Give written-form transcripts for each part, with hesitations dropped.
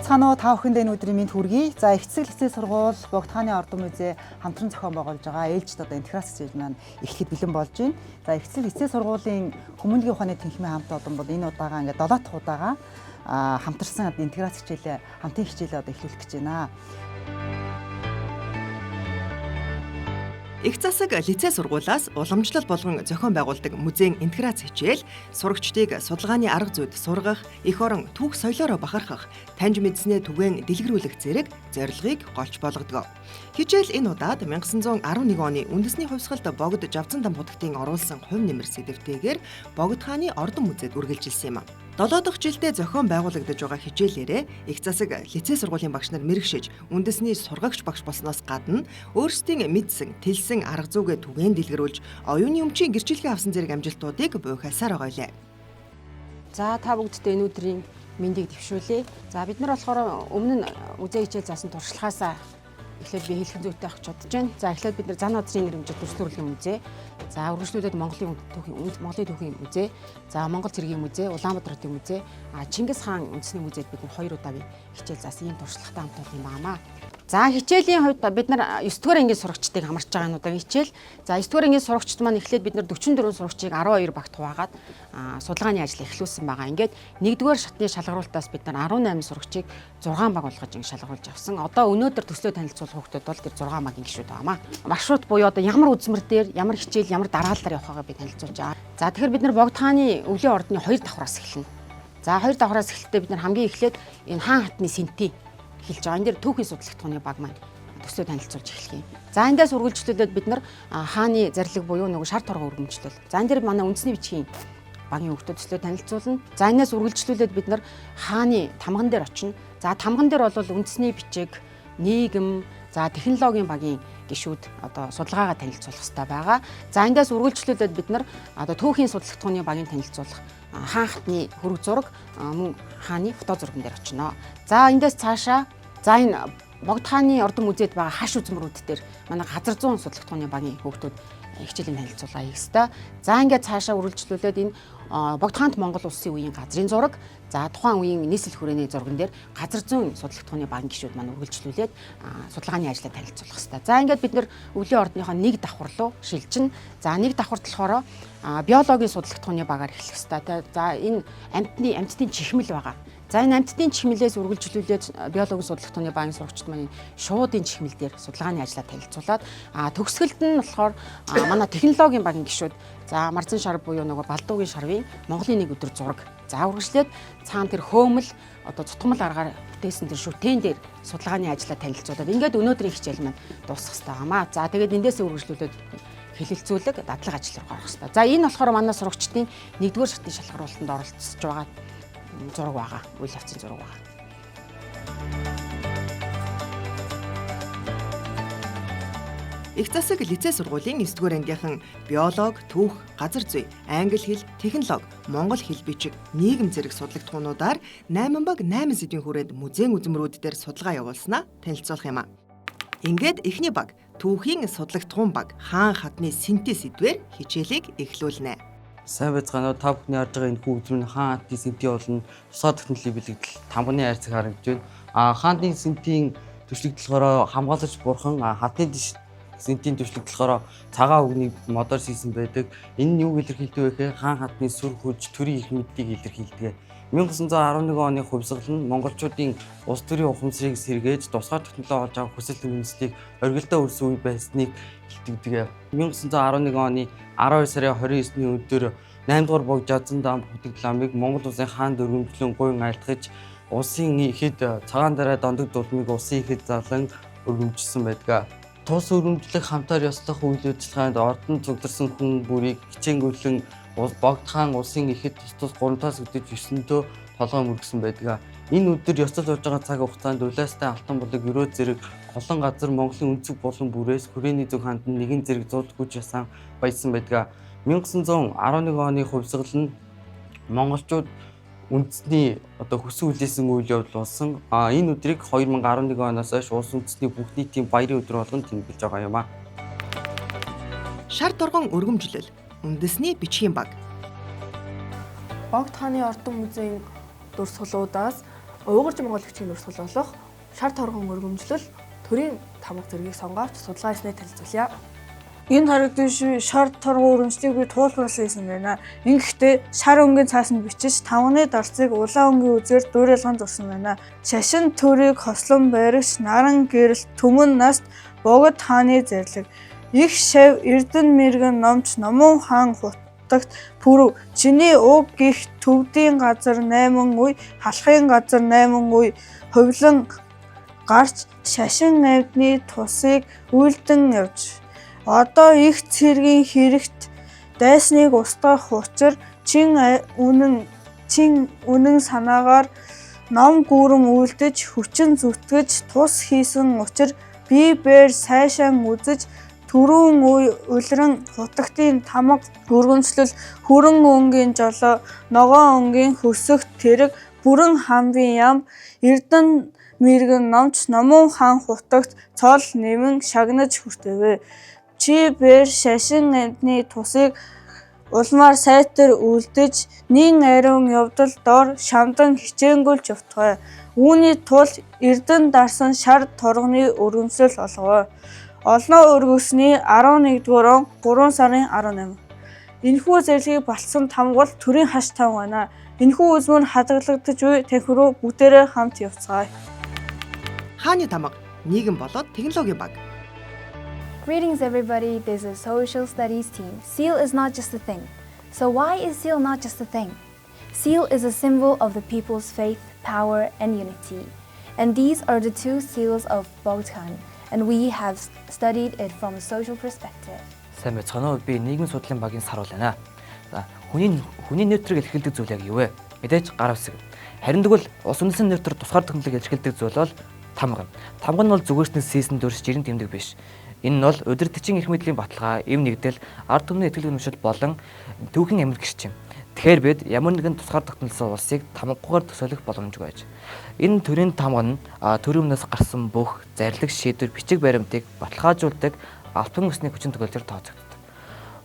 байцгаана уу та бүхэндээ энэ өдрийн мэнд хүргэе. За эцэг лицей сургууль Богд хааны ордон музей хамтран зохион байгуулж байгаа ээлжид одоо интеграц хичээл маань эхлэхэд бэлэн болж байна. За эцэг лицей сургуулийн хүмүүнлэгийн ухааны тэнхимийн хамт олон бол энэ удаагаа ингээд 7 дахь удаага хамтарсан интеграц хичээлээ хамтын хичээлээ одоо эхлүүлэх гэж байна. Их засаг лицей сургуулиас уламжлал болгон зохион байгуулдаг музейн интеграц хичээл сурагчдыг судалгааны арга зүйд сургах, эх орон түүх соёлоороо бахархах, таньж мэдснээ түгээн дэлгэрүүлэх зэрэг зорилгыг голж болгодог. Хичээл энэ удаад 1911 оны үндэсний хувьсгалд Богд Жавцан дам хутагтын оруулсан хувь нэмэр сэдвтэйгээр Богд хааны ордон музейд үргэлжилсэн юм. 7 дахь жилдээ зохион байгуулагдаж байгаа хичээлээрээ их засаг лицей сургуулийн багш нар мэрэгшиж үндэсний сургагч багш болсноос гадна өөрсдийн мэдсэн, тэлсэн арга зүйгээ түгээн дэлгэрүүлж оюуны өмчийн гэрчлэгээ авсан зэрэг амжилтуудыг буйхасаар байгаа юм. За та бүгдтэй энэ өдрийн мэндийг дэвшүүлье. За бид нар болохоор өмнө нь музей хичээл заасан туршлагаасаа эхлээд би хэлэх зүйтэй авах гэж бодож байна. За эхлээд бид нар зан азрын нэрмжил төрөлхтөрлийн музей, за үргэлжлүүлээд Монголын түүхийн музей, за Монгол цэргийн музей, Улаанбаатарын музей, Чингис хаан үндэсний музейд бид 2 удаагийн хичээл заасан ийм туршлагатай хамт олон юм байнамаа. За хичээлийн хувьд бид нар 9 дугаар ангийн сурагчдыг хамарч байгаа энэ удаагийн хичээл. За 9 дугаар ангийн сурагчд маань эхлээд бид нар 44 сурагчийг 12 багт хуваагаад судалгааны ажил эхлүүлсэн байгаа. Ингээд 1-р шатны шалгаруултаас бид нар 18 сурагчийг 6 баг болгож ингэ шалгаруулж авсан. Одоо өнөөдөр төслөө танилцуулах хүүхдүүд бол тэр 6 багийн гишүүд байнамаа. Маршрут буюу одоо ямар үзмэр дээр, ямар хичээл, ямар дараалалаар явах байгааг би танилцуулж байгаа. За тэгэхээр бид нар Богд хааны өвлийн ордны 2 давхраас эхэлнэ. За 2 давхраас эхлэхдээ бид нар хамгийн эхлээд энэ хаан хатны синти хэлж байгаа. Энэ дээр түүхийн судалгахны баг маань төсөө танилцуулж эхлэх юм. За эндээс үргэлжлүүлээд бид нар хааны зарлиг буюу нөгөө шар торгоо өргөмжлөл. За энэ дээр манай үндэсний бичгийн багийн хүүхдүүд төслөө танилцуулна. За энэс үргэлжлүүлээд бид нар хааны тамган дээр очино. За тамган дээр бол үндэсний бичиг, нийгэм, за технологийн багийн гишүүд одоо судалгаагаа танилцуулах хэрэгтэй байгаа. За эндээс үргэлжлүүлээд бид нар одоо түүхийн судалгахны багийн танилцуулах хаан хатны хөрөг зураг мөн хааны фото зурган дээр очино. За эндээс цаашаа за энэ Богд хааны ордон музейд байгаа хаш үзмрүүд дээр манай газар зүүн судалгахны багийн хүүхдүүд хичээлийн танилцуулга хийх ёстой. За ингээд цаашаа үргэлжлүүлээд энэ Богд хаант Монгол улсын үеийн газрын зураг, за тухайн үеийн нийслэл хүрээний зурган дээр газар зүүн судалгахны багийн гишүүд маань үргэлжлүүлээд судалгааны ажлаа танилцуулах ёстой. За ингээд бид нэр өвлийн ордныхоо 1 давхар руу шилжин. За 1 давхарт болохоор биологийн судалгахны багаар эхлэх ёстой. За энэ амьтдын чихмэл байгаа. За энэ амьтдын чихмэлээс үргэлжлүүлээд биологийн судалгахны багийн сурагчид маань шуудын чихмэл дээр судалгааны ажлаа танилцуулаад төгсгөлд нь болохоор манай технологийн багийн гишүүд за марцэн шар буюу нөгөө балдуугийн шарвын Монголын 1 өдөр зураг. За үргэлжлээд цаана тэр хөөмөл одоо цутгамал аргаар бүтээсэн тэр шүтэн дээр судалгааны ажлаа танилцуулаад ингээд өнөөдрийн хичээл маань дуусах хэрэгтэй хамаа. За тэгээд эндээсээ үргэлжлүүлээд хэлэлцүүлэг дадлага ажил руу гарах хэрэгтэй. За энэ болохоор манай сурагчдын 1-р шатны шалгаруулалтанд оролцож байгаа зураг байгаа. Үйл явцын зураг байгаа. Их засаг лицей сургуулийн 9-р ангийнхан биолог, түүх, газар зүй, англи хэл, технологи, монгол хэл бичиг, нийгэм зэрэг судалгатгуунуудаар 8 баг 8 сэдвийн хүрээнд музейн үзмрүүд дээр судалгаа явуулснаа танилцуулах юм а. Ингээд эхний баг түүхийн судалгатгуун баг хаан хатны синти сэдвээр хичээлийг эхлүүлнэ. Сайн байцгаана уу та бүхний харж байгаа энэ үзмэр хаан хатны синти болон тусгай технологийн бэлэгдэл тамганы хайрцаг харагдж байна. Хааны синтийн төшлөгдлөхөөр хамгаалж бурхан хатны синтийн төшлөгдлөхөөр цагаан үгнийг модоор хийсэн байдаг. Энэ нь юу илэрхийлдэг вэ гэхээр хаан хатны сүр хүч, төрийн их мэддийг илэрхийлдэг. 1911 оны хувьсгал нь монголчуудын улс төрийн ухамсарыг сэргээж тусгай технологи олж авах хүсэл тэмцлийг оргилдоо өрсөн үе байсныг илтгэдэг. 1911 оны 12 сарын 29-ний өдөр 8 дугаар Богд Жавцан дам хутагт ламыг Монгол улсын хаан дөрвөлжлөн гуйн айлтгаж улсын ихэд цагаан дараа дондог дулмыг улсын ихэд зарлан өргөмжилсөн байдаг. Тус өргөмжлөх хамтаар ёслох үйл ажиллагаанд ордон цугдарсан хүн бүрийг хичээнгүйлэн Богд хаан улсын ихэд тус 3-аас өдөж 9-ндөө толгой мөргсөн байдаг. Энэ өдөр ёслол болж байгаа цаг хугацаанд улаастай алтан булаг өрөө зэрэг олон газар Монголын өнцөг болон бүрээс хүрээний зөв ханд нэгэн зэрэг зурд хүч ясан баясан байдаг. 1911 оны хувьсгал нь монголчууд үндэсний одоо хөсөн үлээсэн үйл явдал болсон. Энэ өдрийг 2011 оноос хойш улс үндэстний бүх нийтийн баярын өдөр болгон тэмдэглэж байгаа юм а. Шар торгон өргөмжлөл, үндэсний бичгийн баг. Богд хааны ордон музейн дүр сулуудаас Уйгурч Монгол бичгийн дурсгал болох шар торгон өргөмжлөл төрийн тамга зэргийг сонгоовч судалгаа хийснээр танилцуулъя. Энэ харагдсан шар торгон өргөмжлөлийг би туулбарласан юм байна. Ингэхдээ шар өнгийн цаасанд бичиж тавганы дарцыг улаан өнгийн үзээр дуурайлган зурсан байна. Шашин төрийг хослон баригч наран гэрэл төмөн наст богод хааны зэрлэг их шав эрдэн мэргэн номч номон хаан хутагт пүрв чиний уг гих төвдийн газар 8 үе халахын газар 8 үе ховлон гарч шашин авдны тусыг үйлдэн явж одоо их цэргийн хэрэгт дайсныг устгах учир чин үнэн санаагаар ном гүрэн үйлдэж хүчин зүтгэж тус хийсэн учир би бээр сайшаан үзэж түрүүн үе улиран хутагтын тамга өргөмжлөл хүрэн өнгийн жолоо ногоон өнгийн хөсөх тэрэг бүрэн хамбын ям эрдэн мэргэн номч номон хаан хутагт цол нэмэн шагнаж хүртэвэ. Чи бээр шашин амтны тусыг улмаар сайтар үлдэж нин ариун явдал дор шамдан хичээнгүйлж явтгай. Үүний тул эрдэн дарсан шар торгоны өргөмжлөл олгоо. Олноо өргөсний 11-р он 3 сарын 18. Энэхүү зэрлэгийг батлсан тамгал төрийн хаш тамга байна. Энэхүү үзмөр хадгалагдаж буй танхируу бүгдээрээ хамт явцгаая. Хааны тамга нийгэм болоод технологийн баг. Greetings everybody, this is Social Studies team. Seal is not just a thing. So why is seal not just a thing? Seal is a symbol of the people's faith, power and unity. And these are the two seals of Bogd-Khan, and we have studied it from a social perspective. Сайн байцгаана уу? Би нийгмийн судлалын багийн сар байна. За, хүний нейтрийг илэрхийлдэг зүйл яг юу вэ? Мэдээж гар үсэг. Харин тэгвэл ус үндэсний нейтрээр тусгаар технологи илэрхийлдэг зүйл бол тамга. Тамга нь бол зүгээрснээс сийсэн дөрс жирийн тэмдэг биш. Энэ нь бол удирдгчийн эрх мэдлийн баталгаа, эв нэгдэл, ард түмний ихтгэл үнэмшил болон түүхийн амьд гэрч юм. Тэгэхээр бид ямар нэгэн тусгаар тогтнолсон улсыг тамгагүйгээр төсөөлөх боломжгүй байж. Энэ төрийн тамга нь төрийн өмнөөс гарсан бүх зарлиг шийдвэр бичиг баримтыг баталгаажуулдаг албан ёсны хүчин төгөлдөр тооцогддог.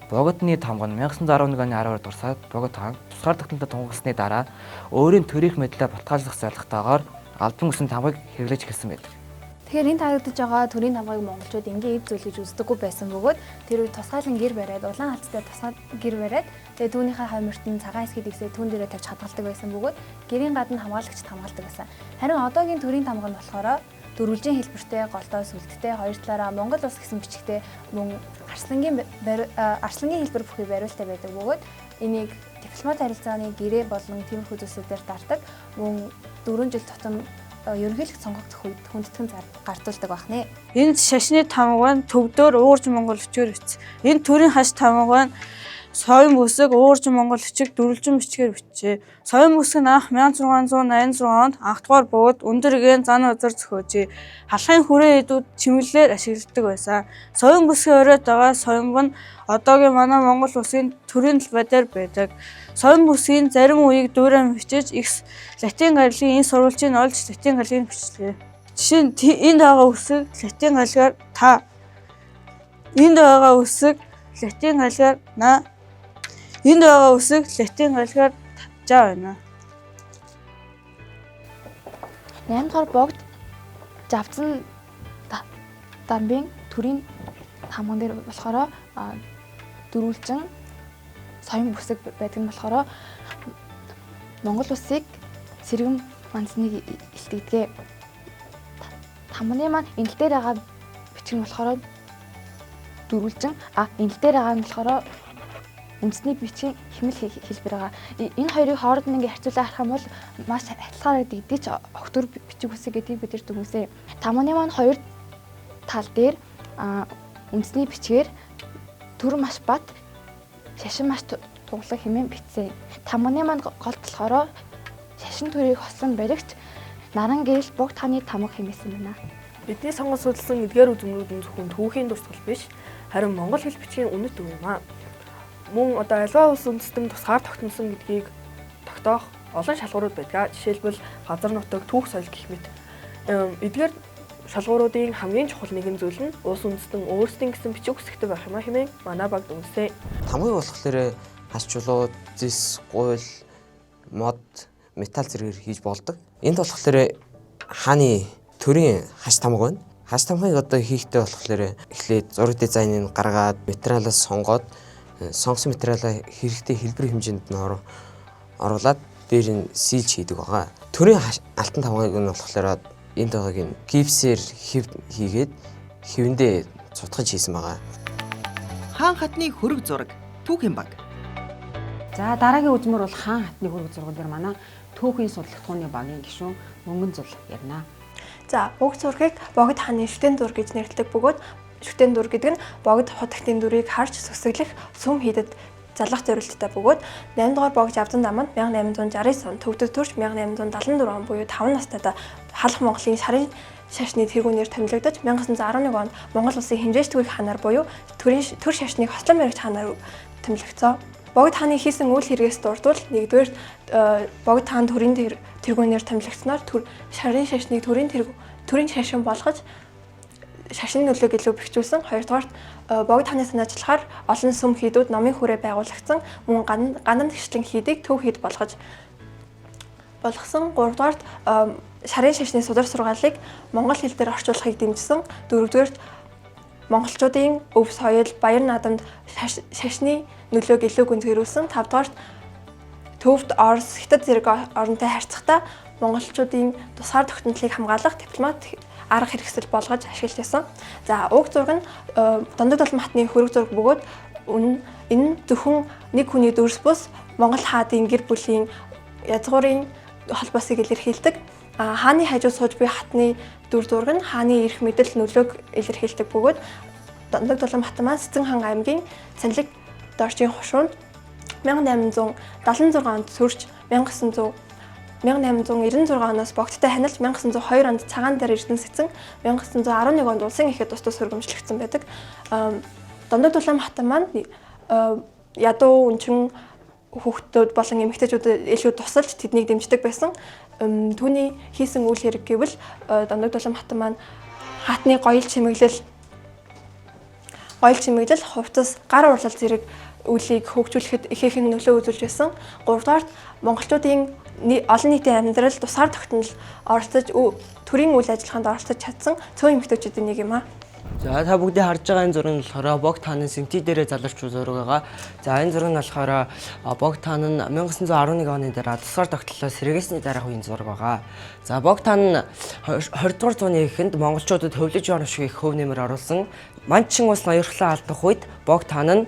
Богдны тамга нь 1911 оны 10-аар дурсаад Богд хаан тусгаар тогтнолтой тунхагласны дараа өөрийн төрийн мэдлээ баталгаажлах зорилготойгоор албан ёсны тамгыг хэрэглэж эхэлсэн байдаг. Тэгэхээр энэ таагдаж байгаа төрийн тамгыг монголчууд энгийн эв зүйл гэж үздэггүй байсан бөгөөд тэр үед тусгаалan гэр бариад улаан хацтай тусгаад гэр бариад тэгээ түүнийхээ хойморт нь цагаан эсгээд ихсээ түүн дээрээ тавьж хадгалдаг байсан бөгөөд гэрийн гадна хамгаалагчд хамгаалдаг байсан. Харин одоогийн төрийн тамга нь болохоор дөрвөлжийн хэлбэртэй, голдоо сүлдтэй, хоёр талаараа Монгол улс гэсэн бичгтэй мөн арслангийн хэлбэр бүхий бариултай байдаг бөгөөд энийг дипломат харилцааны гэрээ болон тиймэрхүү зүйлсээр дардаг мөн 4 жил тутам ерөнхийлөгч сонгогдох үед хүндэтгэн гартуулдаг байна. Энэ шашны тамга нь төвдөр уурж Монгол бичгээр бичсэн. Энэ төрийн хаш тамга нь соён бүсэг уурж Монгол бичиг дөрвөлжин бичгээр бичжээ. Соён бүсэг нь анх 1686 онд анх дугаар бөгөөд өндөр эгийн зан үзэр зохиожээ. Халахын хүрээ эдүүд чимэглэлээр ашигладаг байсан. Соён бүсгийн оройд байгаа соёнг нь одоогийн манай Монгол улсын төрийн талбай дээр байдаг. Соён бүсгийн зарим үеийг дуурайан бичиж их латин гарагийн энэ сурвалжийг олж латин гарагийг бичлээ. Жишээ нь энд байгаа үсэг латин гарагаар та. Энд байгаа үсэг латин гарагаар на. Энд байгаа үсэг латин гарагаар жаа байна. 8 дугаар Богд Завцсан дамбын төрийн тамган дээр болохоор дөрвөлжин соён бүсэг байдаг нь болохоор Монгол улсыг сэргэм манцныг илтгэдэг. Тамганы маань энгэл дээр байгаа бичиг нь болохоор дөрвөлжин энгэл дээр байгаа нь болохоор үндэсний бичгийн хэмэл хэлбэр байгаа. Энэ хоёрыг хооронд нь ингээ харьцуулаад харах юм бол маш адилхан гэдэг ч огтөр бичиг үсэг гэдгийг бид нар дүгнэсэ. Тамганы маань хоёр тал дээр үндэсний бичгээр төр маш бат, шашин маш туглаг хэмээн бичсэн. Тамганы маань гол болохоор шашин төрийг хослон баригч наран гэрэл Богд хааны тамга хэмээсэн байна. Бидний сонгон судалсан эдгээр үзмрүүд нь зөвхөн түүхийн дурсгал биш, харин монгол хэл бичгийн үнэт үг юм аа. Мөн одоо альва улс үндэстэн тусгаар тогтносон гэдгийг тогтоох олон шалгуурууд байдаг. Жишээлбэл газар нутаг, түүх соёл гэх мэт. Эдгээр шалгууруудын хамгийн чухал нэгэн зүйл нь улс үндэстэн өөрсдийн гэсэн бичиг үсэгтэй байх юм а хэмээн манай багт үнсэ. Тамгыг болохоор хас чулуу, зис, гуйл, мод, металл зэргээр хийж болдог. Энд болохоор хааны төрийн хаш тамга байна. Хаш тамгыг одоо хийхдээ болохоор эхлээд зураг дизайныг гаргаад материалаас сонгоод сонгосон материалаа хэрэгтэй хэлбэр хэмжээнд нь оруулаад дээр нь сийлж хийдэг байгаа. Төрийн алтан тамгыг нь болохоор энд байгааг нь гипсээр хийгээд хэвэндээ цутгаж хийсэн байгаа. Хаан хатны хөрөг зураг түүхийн баг. За дараагийн үзмөр бол хаан хатны хөрөг зурган дээр манай түүхийн судалгааны багийн гишүүн Мөнгөн Зул ярина. За уг зургийг богд хааны шүтэн зур гэж нэрлэдэг бөгөөд шүтэн зур гэдэг нь богд хотогтын дүрийг харж сүсэглэх сүм хийдэд залгах зорилттой бөгөөд 8 дугаар богд авдан даманд 1869 он төгдөд төрж 1874 он буюу 5 настайдаа халах Монголын шарын шашны тэргүүнээр томилогдож 1911 онд Монгол улсын хэмжээчдгүйх ханаар буюу төр шашныг хослон баригч ханаар томилогдсон. Богд хааны хийсэн үйл хэрэгээс дурдвал нэгдүгээр богд хаан төрийн тэргүүнээр томилогдсноор шарын шашныг төрийн шашин болгож шашин нөлөөг илүү бэхжүүлсэн. Хоёрдугаарт богд хааны санаачлахаар олон сүм хийдүүд номын хүрээ байгуулагдсан мөн гандан гэрчлэн хийдийг төв хийд болгосон. Гуравдугаарт шарын шашны судар сургаалыг монгол хэл дээр орчуулахыг дэмжсэн. Дөрөвдүгээрт монголчуудын өв соёл, баяр наадамд шашны нөлөөг илүү гүнзгийрүүлсэн. Тавдугаарт төвд Орос, Хятад зэрэг оронтой харьцахдаа монголчуудын тусгаар тогтнолыг хамгаалах дипломат арга хэрэгсэл болгож ашиглаж байсан. За уг зураг нь Дондод Улам хатны хөрөг зураг бөгөөд энэ зөвхөн нэг хүний дүрс бус Монгол хаадын гэр бүлийн язгуурын холбоосыг илэрхийлдэг. Хааны хажууд сууж буй хатны дүр зураг нь хааны эрх мэдэл нөлөөг илэрхийлдэг бөгөөд Дондод Улам хат маань Сэцэн хаан аймгийн Цанлиг дорчийн хушуунд 1876 онд төрж 1896 оноос богдтой ханилж 1902 онд цагаан дээр Эрдэнэ Сэцэн 1911 онд улсын ихэд тус сөргөмжлөгдсөн байдаг. Дондод Улам хат маань ядуу өнчин хүүхдүүд болон эмэгтэйчүүдэд илүү тусалж тэднийг дэмждэг байсан. Түүний хийсэн үйл хэрэг гэвэл Дондод Улам хат маань хатны гоёл чимэглэл, хувцас, гар урлал зэрэг үйлийг хөгжүүлэхэд ихээхэн нөлөө үзүүлж байсан. Гуравдугаарт монголчуудын олон нийтийн амьдрал тусгаар тогтнол оролцож төрийн үйл ажиллагаанд оролцож чадсан цөөн эмэгтэйчүүдийн нэг юм аа. За та бүгдийг харж байгаа энэ зураг нь болохоор богд хааны сэнти дээрээ залуурч зураг байгаа. За энэ зураг нь болохоор богд хаан нь 1911 оны дараа тусгаар тогтлоо сэргээсний дараах үеийн зураг байгаа. За богд хаан нь 20 дугаар зууны эхэнд монголчуудад хөвлөж орно шиг их хөв нэмэр оруулсан. Манчин ус ноёрхлоо алдах үед богд хаан нь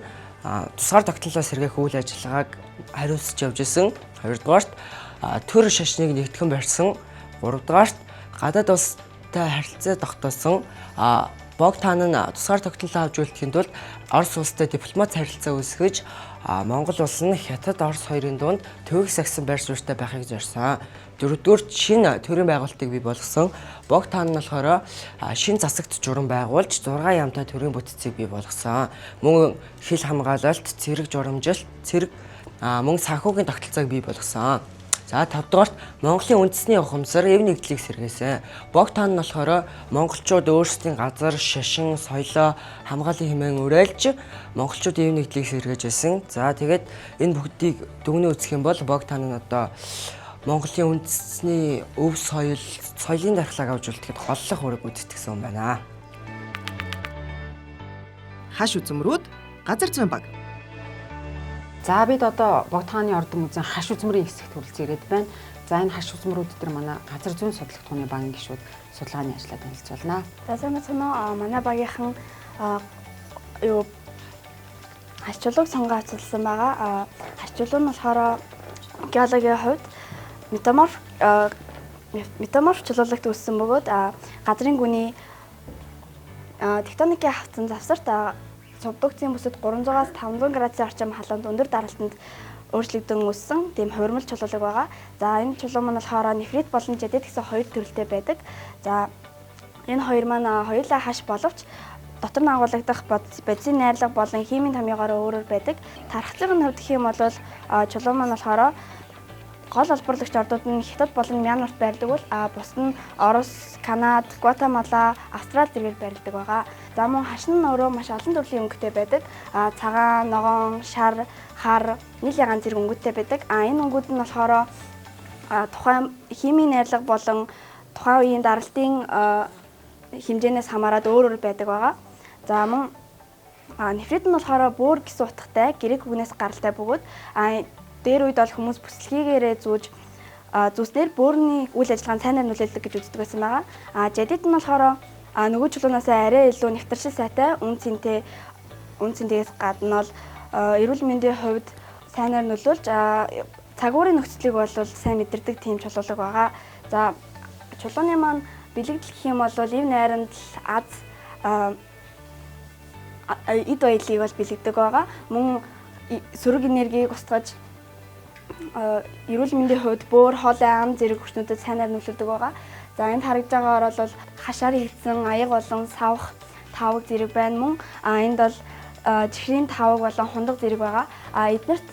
тусгаар тогтнолоо сэргээх үйл ажиллагааг хариуцж явж исэн. Хоёрдугаарт төр шашныг нэгтгэн барьсан. Гуравдугаарт гадаад улстай харилцаа тогтоосон. Богд хаан нь тусгаар тогтнолоо авч үлдэхийн тулд Орос улстай дипломат харилцаа үүсгэж Монгол улс нь Хятад, Орос хоёрын дунд төвөг сагсан байр суурьтай байхыг зорьсон. Дөрөвдүгээрт шинэ төрийн байгуулалтыг бий болгосон. Богд хаан нь болохоор шинэ засагт журам байгуулж 6 ямтай төрийн бүтцийг бий болгосон. Мөн хил хамгаалалт, цэрэг журамжилт, мөн санхүүгийн тогтолцоог бий болгосон. За 5 дугаарт Монголын үндэсний ухамсар эв нэгдлийг сэргээсэн. Богд хаан нь болохоор монголчууд өөрсдийн газар, шашин, соёлоо хамгаалын хэмээн уриалж монголчуудын эв нэгдлийг сэргээж байсан. За тэгээд энэ бүгдийг дүгнэн үзэх юм бол богд хаан нь одоо Монголын үндэсний өв соёлын дархлааг авч үлдэхэд голлох үүрэг гүйцэтгэсэн юм байна. Хаш үзмрүүд газар зүйн баг. За бид одоо богд хааны ордон музейн хаш үзмрийн хэсэгт хүрэлцэн ирээд байна. За энэ хаш үзмрүүд дээр манай газар зүйн судалгааны багийн гишүүд судалгааны ажлаа танилцуулнаа. За сайн байна уу? Манай багийнхан хаш чулууг сонгоо ажилласан байгаа. Хаш чулуу нь болохоор геологийн хувьд метаморф чулуулагт үүссэн бөгөөд газрын гүний тектоникийн хавцан завсарт субдукцийн бүсэд 300-аас 500 градусын орчим халуунд өндөр даралтанд өөрчлөгдөн үүссэн тийм хувирмал чулуулаг байгаа. За энэ чулуу маань болохоор нефрит болон жадид гэсэн хоёр төрөлтэй байдаг. За энэ хоёр маань хоёулаа хаш боловч дотор нь агуулгадах бензин найрлага болон химийн томьёогоор өөрөөр байдаг. Тархацлагын хувьд гэх юм бол чулуу маань болохоор гол олборлагч ордууд нь Хятад болон Мянмарт байрдаг бол бусад нь Орос, Канада, Гватемала, Австрали зэргээр байрладаг байгаа. За мөн хашин нь өөрөө маш олон төрлийн өнгөтэй байдаг. Цагаан, ногоон, шар, хар, нийл яган зэрэг өнгөтэй байдаг. Энэ өнгүүд нь болохоор тухайн химийн найрлага болон тухайн үеийн даралтын хэмжээнээс хамаарат өөр өөр байдаг байгаа. За мөн нефрит нь болохоор бөөр гэсэн утгатай грек үгнээс гаралтай бөгөөд дээр үед бол хүмүүс бүслэгээрээ зүүснээр бөөрийн үйл ажиллагаанд сайнаар нөлөөлдөг гэж үздэг байсан байгаа. Жадид нь болохоор нөгөө чулуунаас арай илүү нэвтэршил сайтай үн цэнтээс гадна бол эрүүл мэндийн хувьд сайнаар нөлөөлж цагуурын нөхцөлийг бол сайн мэдэрдэг тийм чулуулаг байгаа. За чулууны маань бэлэгдэл гэх юм бол ив найрамд аз эд баялыг бол бэлэгдэг байгаа. Мөн сөрөг энергийг устгаж эрүүл мэндийн хувьд бөөр, хоолой, ам зэрэг хүчнүүдэд сайнаар нөлөөлдөг байгаа. За энд харагдж байгаагаар бол хашаар хийсэн аяг болон савх тавг зэрэг байна. Мөн энд бол чихрийн тавг болон хундаг зэрэг байгаа. Эднэрт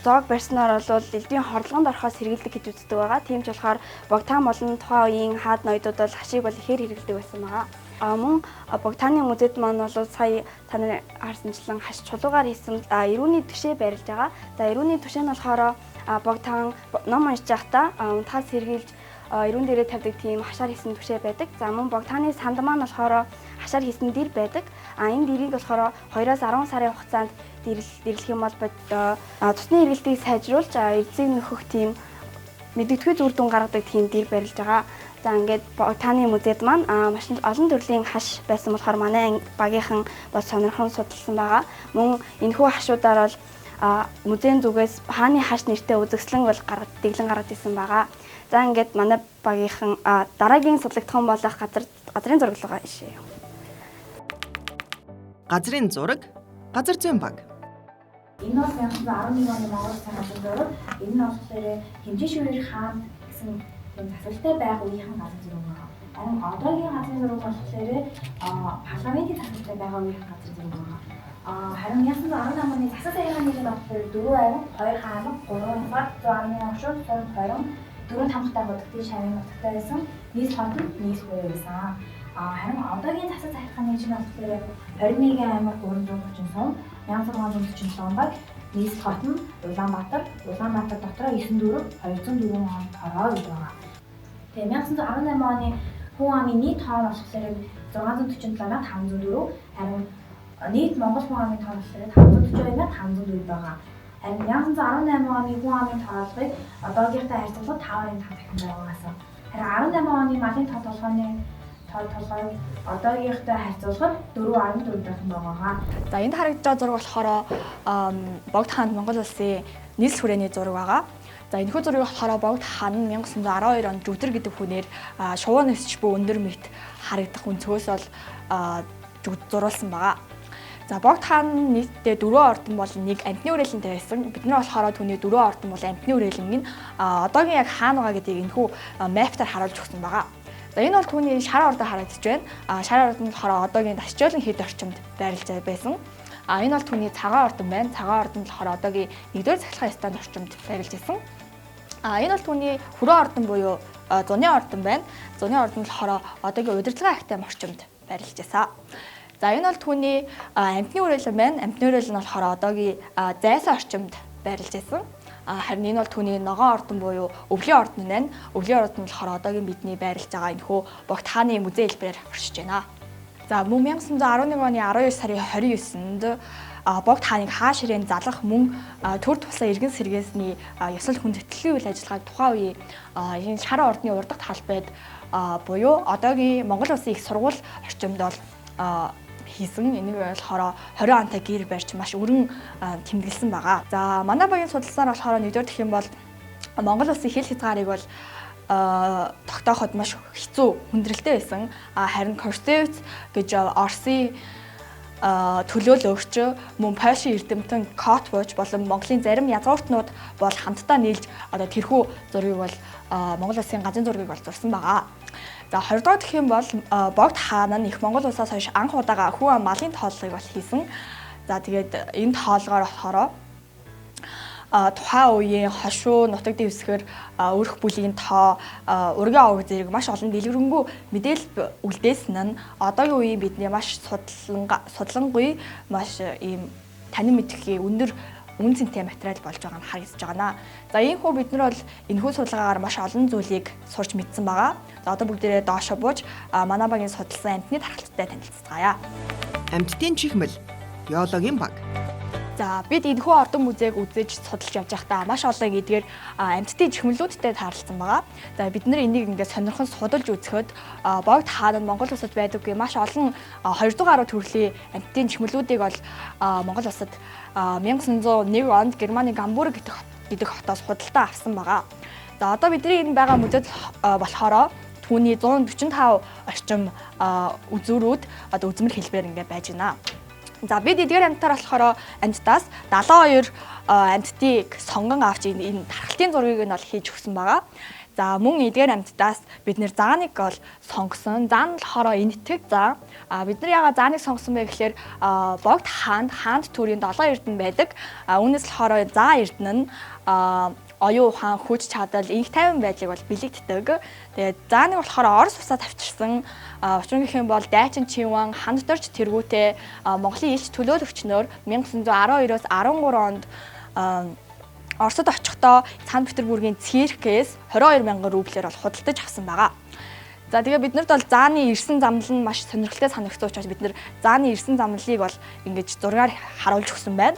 зоог барьснаар бол элдвийн хорлогонд орохоос хэрэгэлдэг гэж үздэг байгаа. Тийм ч болохоор богтаан болон тухайн үеийн хаад ноёдууд бол хашийг бол ихээр хэрэгэлдэг байсан байгаа. Мөн богтааны музейд маань бол сая та нар харсанчлан хаш чулуугаар хийсэн эрүүний түшээ барилж байгаа. За эрүүний түшээ нь болохоор богтаан ном уншиж байхдаа унтахаас сэргийлж эрүүн дээрээ тавьдаг тийм хашаар хийсэн түшээ байдаг. За мөн богтааны санд маань болохоор хашаар хийсэн дэр байдаг. Энэ дэрийг болохоор 2-10 сарын хугацаанд дэрлэх юм бол цусны эргэлтийг сайжруулж эзэг нөхөх тийм мэдгэдэггүй үр дүн гаргадаг тийм дэр барилж байгаа. За ингээд богтааны музейд маань маш олон төрлийн хаш байсан болохоор манай багийнхан бол сонирхон судалсан байгаа. Мөн энэхүү хашуудаар бол музейн зүгээс хааны хаш нэртэй үзэсгэлэн бол дэглэн гаргаж ирсэн байгаа. За ингээд манай багийнхан дараагийн судлагдсан болох газрын зураг руу ишээ. Газрын зураг, газар зүйн баг. Энэ бол 1911 оны Монгол улсын газрын зураг. Энэ нь болохоор хэмжээ шүүрээр хаан гэсэн тийм засвартай байх үеийнхэн газрын зураг байна. Харин одоогийн газрын зураг болохоор парламентын засвартай байгаа үеийнхэн газрын зураг байна. Харин 1918 оны засаг саяхан нийлээд болохоор 4 аймаг, 2 хаамаг, 3 баг, 100 оршууд, 20, 4 тамхтай бодогдсон шавын нутагтай байсан. Нийс хотод нийс буюу байсан. Харин одоогийн засаг саяхан нийлж болохоор 21 аймаг, 330 сум, 1647 баг, нийс хот нь Улаанбаатар дотроо 9 дүүрэг, 204 он хороо гэж байгаа. Тэгээ 1918 оны хүн амын нийт тоон болохоор 647,504, харин нийт Монгол хүн амын тоон болохоор 542,504 байгаа. Харин 1918 оны хүн амын тоолгыг одоогийнхтай харьцуулбал 5.5 дахин байгаагаас. Харин 18 оны малын толгойн толгойг одоогийнхтай харьцуулахад 4.4 дахин байгаагаа. За энд харагдж байгаа зураг болохоор Богд хаанд Монгол улсын нийслэл хүрээний зураг байгаа. За энэхүү зургийг болохоор Богд хаан 1912 онд Жүдэр гэдэг хүнээр шувуу нисч буй өндөр мэт харагдах өнцгөөс бол зурулсан байгаа. За Богд хаан нийтдээ 4 ордон болон 1 амтны үрээлэнтэй байсан. Бид нар болохоор түүний 4 ордон бол амтны үрээлэн нь одоогийн яг хаана байгаа гэдгийг энэхүү мапаар харуулж өгсөн байгаа. За энэ бол түүний шар ордоо харагдаж байна. Шар ордон болохоор одоогийн Дашчоолын хэд орчимд байрлаж байсан. Энэ бол түүний цагаан ордон байна. Цагаан ордон болохоор одоогийн 1-р цахилгаан стандарт орчимд байрлаж байсан. Энэ бол түүний хүрээ ордон буюу зуны ордон байна. Зуны ордон болохоор одоогийн удирдлагын актем орчимд байрлаж байсан. За энэ бол түүний амтны үрээлэн байна. Амтны үрээлэн нь болохоор одоогийн зайсан орчимд байрлаж байсан. Харин энэ бол түүний ногоон ордон буюу өвлийн ордон байна. Өвлийн ордон нь болохоор одоогийн бидний байрлаж байгаа энэхүү Богд хааны музей хэлбэрээр оршиж байна. За мөн 1911 оны 12 сарын 29-нд Богд хааныг хаа ширээн залгах мөн төр тусаа иргэн сэргээсний ёслол хүндэтгэлийн үйл ажиллагааг тухайн үеийн энэ шар ордны урдах талбайд буюу одоогийн Монгол улсын их сургууль орчимд бол хийсэн. Энийг болохоор 20 онтой гэр барьж маш өргөн тэмдэглэсэн байгаа. За манай багийн судалсанаар болохоор нэгдүгээр гэх юм бол Монгол улсын хэл хязгаарыг бол тогтооход маш хэцүү хүндрэлтэй байсан. Харин Корсевц гэж Орсын төлөөлөгч мөн Польшийн эрдэмтэн Кот бууж болон Монголын зарим язгууртнууд бол хамтдаа нийлж одоо тэрхүү зургийг бол Монгол улсын газрын зургийг бол зурсан байгаа. За 20 дахь гэх юм бол Богд хаан нь их Монгол улсаас хойш анх удаага хүн малын тооллогыг бол хийсэн. За тэгээд энэ тоолгоор болохоор тухайн үеийн хошуу, нутаг дэвсгэр, өрх бүлийн тоо, ургийн овог зэрэг маш олон дэлгэрэнгүй мэдээлэл үлдээсэн нь одоогийн үеийн бидний маш судлангүй маш ийм танин мэдхийн өндөр үн цэнтэй материал болж байгаа нь харагдаж байна. За иймхүү бид нар бол энэхүү судалгаагаар маш олон зүйлийг сурч мэдсэн байгаа. За одоо бүгдээрээ доошо бууж манай багийн судалсан амьтны тархалттай танилццгаая. Амьтдын чихмэл биологийн баг. За бид энэхүү ордон музейг үзэж судалж явж байхдаа маш олон эдгээр амьтдын чихмэлүүдтэй тааралцсан байгаа. За бид нар энийг ингээд сонирхон судалж үзэхэд богд хаан нь Монгол улсад байдаггүй маш олон 200 гаруй төрлийн амьтдын чихмэлүүдийг бол Монгол улсад 1901 онд Германы Гамбург гэдэг хотоос худалдаа авсан байгаа. За одоо бидний энэ байгаа музейд болохоор түүний 145 орчим үзүүрүүд одоо үзмэр хэлбэр ингээд байж байна. За бид эдгээр амьтаар болохоор амьтдаас 72 амьтдыг сонгон авч энэ тархалтын зургийг нь бол хийж өгсөн байгаа. За мөн эдгээр амьтдаас бид нэр зааныг бол сонгосон. Заан нь болохоор энэтэг зан. Бид нар яагаад зааныг сонгосон бэ гэхээр богд хаанд төрийн 7 эрдэнэ байдаг. Үүнээс болохоор заа эрдэнэ нь оюун ухаан, хүч чадал, инх тайван байдлыг бол бэлэгддэг. Тэгээд зааныг болохоор Орос улсад авчирсан. Учир нь гэх юм бол Дайчин Чинван, Ханддорч тэргүүтээ Монголын илч төлөөлөгчнөр 1912-оос 13 онд Оросд очихдоо Санкт Петербургийн циркээс 22,000 рублээр бол худалдаж авсан байгаа. За тэгээ биднэрт бол зааны ирсэн замнал нь маш сонирхолтой санагдсан учраас бид нэр зааны ирсэн замналыг бол ингэж зургаар харуулж өгсөн байна.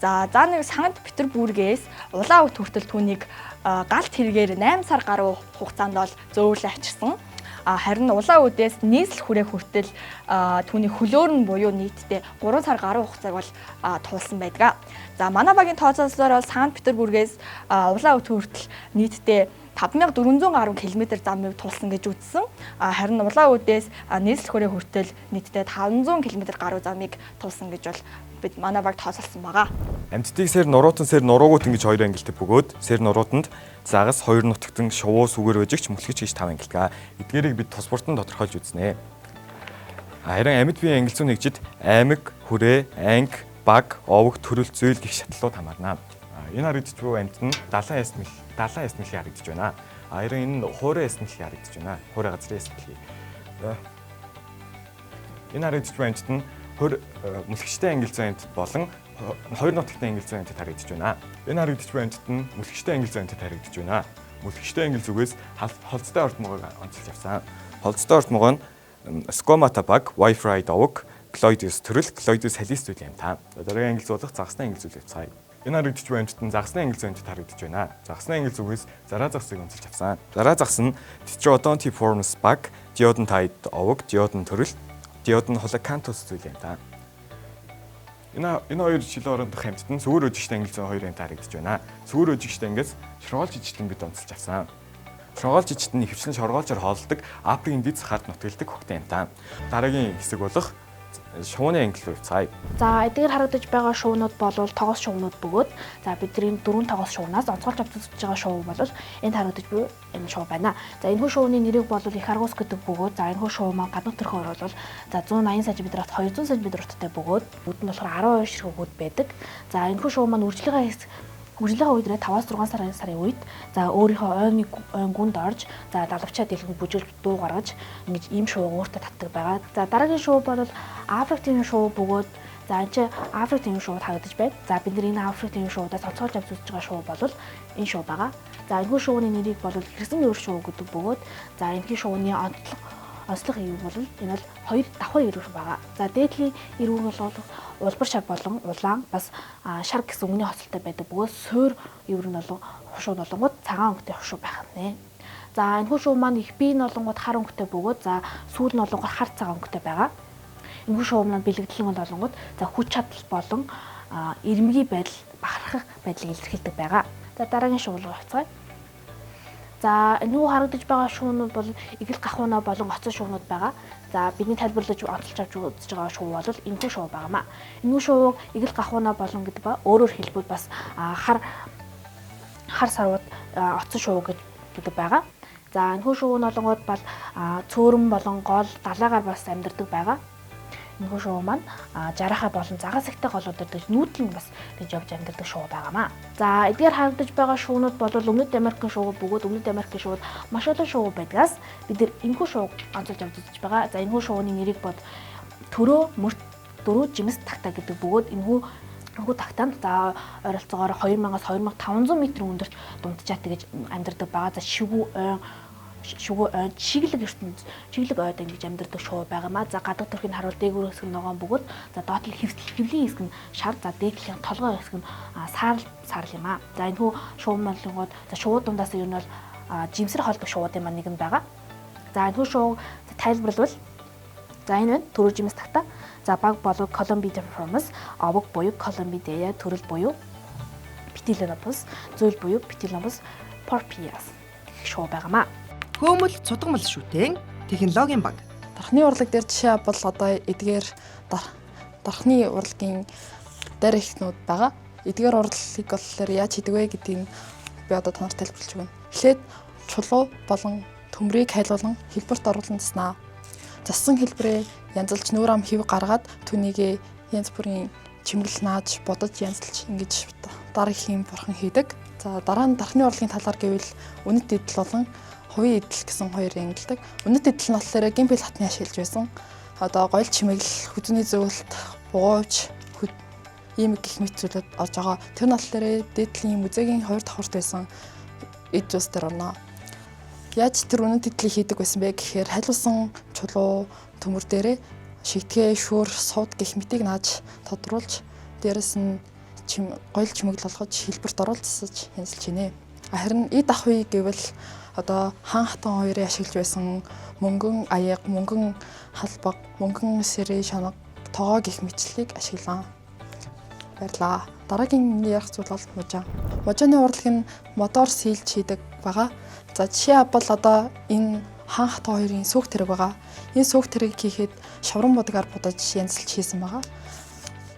За зааны Санкт Петербургээс улаан өвт хүртэл түүнийг галт хэрэгээр 8 сар гаруй хугацаанд бол зөөвлө авчирсан. Харин улаан өвдөөс нийслэл хүрээ хүртэл түүний хөлөөр нь буюу нийтдээ 3 сар гаруй хугацааг бол туулсан байдаг. За манай багийн тооцоолсоор бол Санкт Петербургээс улаан өвт хүртэл нийтдээ 5400 гаруй км замыг тулсан гэж үзсэн. Харин улаан өвдөөс нийслэл хүрээ хүртэл нийтдээ 500 км гаруй замыг тулсан гэж бол бид манай баг тооцоолсон байгаа. Амьтдыг сэр нуруутан сэр нуруугуут ингэж хоёр ангилдаг бөгөөд сэр нуруутанд загас хоёр нутагтан шувуу сүгэр өжигч мөлхөж гэж 5 ангилгаа. Эдгээрийг бид тус бүртэн тодорхойлж үзнэ. Харин амьд биеийн ангилсан нэгжид аймаг, хүрээ, анги, баг, овог, төрөл, зүйл гэх шатлалууд хамаарна. Энэ харагдж буй амьтд нь далайн ясмэлхий харагдж байна. Харин энэ хуурай ясмэлхий харагдж байна. Хуурай газрын ясмэлхий. Энэ харагдж буй амьтд нь мөлхөжтэй ангилсан амьтд болон хоёр нутагтаа ангилсан амьтад харагдж байна. Энэ харагдж буй амьтад нь мөлхөжтэй ангилсан амьтад харагдж байна. Мөлхөжтэй ангил зүгээс холцтой ортмогоог онцолж авсан. Холцтой ортмогоо нь Скомата баг, Wi-Fi овог, Cloydus төрөл, Cloydus салис зүйл юм та. Дараагийн ангил зулах загасны ангил зүйл явцгаая. Энэ харагдж буй амьтад нь загасны ангил зүйл харагдж байна. Загасны ангил зүгээс зараа загсыг онцолж авсан. Зараа загас нь Tetroodontiformes баг, Diodentide овог, Diodent төрөл, Diodent holocanthus зүйл юм та. Энэ хоёр жилийн орондох амьтад нь сүгэр өжигчтэй ангилсан хоёр амьтад харагдж байна. Сүгэр өжигчтэй ангиас шоргоолж ижтэн бид онцолж авсан. Шоргоолж ижтэн ихэвчлэн шоргоолжоор хоолдог Африкийн дэд сахарт нутагладаг хөхтэй амьтад. Дараагийн хэсэг болох шувууны ангил руу явцгаая. За эдгээр харагдаж байгаа шуунууд бол тогоос шуунууд бөгөөд за бидний 4 тогоос шуунаас онцгойлж авчирч байгаа шувуу бол энд харагдаж буй энэ шувуу байна. За энэхүү шувууны нэрийг бол их аргуус гэдэг бөгөөд за энэхүү шувуу маань гаднах төрхөөр бол за 180 см-аас 200 см-тэй бөгөөд бүгд нь болохоор 12 ширхгүүд байдаг. За энэхүү шувуу маань үржлэгийн үедрээ 5-6 сарын үед за өөрийнхөө ойн гүнд орж за далавчаа дэлгэн бүжүүлж дуу гаргаж ингэж ийм шувуу ууртаа татдаг байгаа. За дараагийн шувуу бол Африк тивийн шувуу бөгөөд за энэ чинь Африк тивийн шувуу харагдаж байна. За бид нар энэ Африк тивийн шувуудаас онцгойлж авч үзэж байгаа шувуу бол энэ шувуу байгаа. За энэхүү шувууны нэрийг бол хэрсэн өөр шувуу гэдэг бөгөөд за энэхүү шувууны онцлог ирүүг бол энэ бол хоёр давхар ирүүг байгаа. За дээдлийн ирүүг бол улбар шар болон улаан бас шар гэсэн үгний хоцолтой байдаг бөгөөд суур ивэр нь болон хушуу болонгууд цагаан өнгөтэй хушуу байх нэ. За энэ хушуу маань их бие нь болонгууд хар өнгөтэй бөгөөд за сүүл нь болонгууд хар цагаан өнгөтэй байгаа. Энэ хушуу маань бэлэгдлэн болонгууд за хүч чадал болон ирмэгийн байдал бахархах байдлыг илэрхийлдэг байгаа. За дараагийн шувуу руу явцгаая. За энэ харагдаж байгаа шуунууд бол игэл гахуунаа болон оцсон шуунууд байгаа. За бидний тайлбарлаж онцолж авч үзэж байгаа шувуу бол энэхүү шувуу байгаамаа. Энэхүү шувууг игэл гахуунаа болон гэдэг ба өөрөөр хэлбэл бас хар сарууд оцсон шувуу гэдэг байгаа. За энэхүү шувуу нь болонгууд бол цөөрөн болон гол далайгаар бас амьдардаг байгаа. Энэхүү шувуу маань жарахаа болон загас ихтэй голууд дэж нүүдлэн бас гэж явж амьдардаг шувуу байгаамаа. За эдгээр харагдаж байгаа шуунууд бол Өмнөд Америкийн шувуу бөгөөд Өмнөд Америкийн шувууд маш олон шувуу байдгаас бид нар энэхүү шувууг онцолж авч үзэж байгаа. За энэхүү шувууны нэрийг бод төрөө мөрт дөрөв жимс тагтаа гэдэг бөгөөд энэхүү Нөгөө тагтаанд за ойролцоогоор 2000-аас 2500 м өндөрт дунджаа тэгэж амьдардаг байгаа. За шигүү ойн чиглэг ертөнд чиглэг ойд ингэж амьдардаг шуу байгаамаа. За гадаг төрхийг харуул дээгүүр хэсэг нь ногоон бөгөөд за доотлол хэвлэлийн хэсэг нь шар за дээдлийн толгой хэсэг нь саарл юм аа. За энэ хүү шуу малгууд за шуу дундаас ер нь бол жимсэр холбох шуудын маань нэг нь байгаа. За энэ хүү шуу тайлбарлавал за энэ байна төрөө жимс тагтаа. За баг болов Columbidiformis, овог буюу Columbidae, төрөл буюу Ptilonopus, зүйл буюу Ptilonopus porphyrias гэх шуу байгаамаа. Хөөмөл цудгамал шүтэн технологийн баг. Дархны урлаг дээр жишээ бол одоо эдгээр дархны урлагийн дээр ихнүүд байгаа. Эдгээр урлагийг болохоор яаж хийдэг вэ гэдгийг би одоо танарт тайлбарлаж өгнө. Эхлээд чулуу болон төмрийг хайлуулан хэлбэрт оруулан заснаа. Зассан хэлбэрээ янзалж нүүр ам хэв гаргаад түүнийг янз бүрийн чимрэл нааж бодож янзалж ингэж дараагийн бурхан хийдэг. За дараа нь дархны урлагийн талаар гэвэл үнэт идэл болон хувийн идэл гэсэн хоёр ангилдаг. Үнэт идэл нь болохоор гимпел хатны ашиглаж байсан. Одоо гоёл чимэглэл, хүзний зөвлөлт, бугуйч, ийм гих мэт зүйлүүд орж байгаа. Тэр нь болохоор дээдлийн музейгийн 2 давхарт байсан эд зүйлс төр орно. Яаж тэр үнэт идлийг хийдэг байсан бэ гэхээр хайлуулсан чулуу төмөр дээрээ шигтгээ, шүүр, сууд гэх мэтийг нааж тодруулж дээрэс нь гоёл чимэглэл болгож хэлбэрт оруулцаж янзалж гинэ. Харин эд ах үе гэвэл одоо хаан хатан хоёрын ашиглаж байсан мөнгөн аяг, мөнгөн халбаг, мөнгөн сэрэ шанаг, тогоо гэх мэтлийг ашиглаа. Баярлаа. Дараагийн ярих зүйл бол мужаа. Мужааны урлаг нь мотор сийлж хийдэг байгаа. За жишээ бол одоо энэ хаан хатан хоёрын сүх тэрэг байгаа. Энэ сүх тэрэг хийхэд шавран бодгаар будаж янзалж хийсэн байгаа.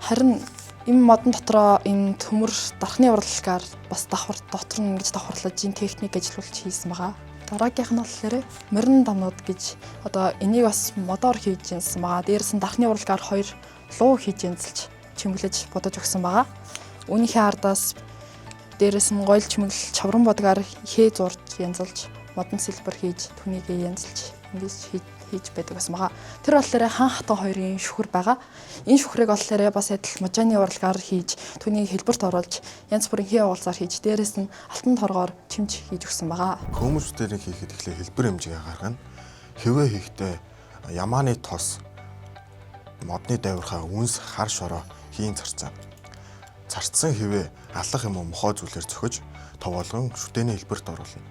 Харин энэ модон дотроо энэ төмөр дархны урлагаар бас давхар дотор нь ингэж давхарлаж энэ техник ажиллуулж хийсэн байгаа. Дараагийнх нь болохоор морин дамнууд гэж одоо энийг бас модоор хийж янзсан байгаа. Дээрээс нь дархны урлагаар 2 луу хийж янзалж чимэглэж бодож өгсөн байгаа. Үүнийхээ ардаас дээрээс нь гоёл чимэглэл чавран бодгаар хээ зурж янзалж модон сэлбэр хийж түүнийг янзалж ингэж хийж байдаг гэсэн байгаа. Тэр болохоор хаан хатан хоёрын шүхэр байгаа. Энэ шүхрийг болохоор бас адил мужааны урлагаар хийж түүнийг хэлбэрт оруулж янз бүрийн хээ уулзаар хийж дээрээс нь алтан торгоор чимж хийж өгсөн байгаа. Көмөс дээрийг хийхэд эхлээ хэлбэр хэмжээгээ гаргана. Хэвээ хийхдээ ямааны тос модны дайвархаа үнс хар шороо хийн зарцаа. Зарцсан хэвээ алах юм уу мохоо зүйлээр цохиж товоолгон шүтээний хэлбэрт оруулна.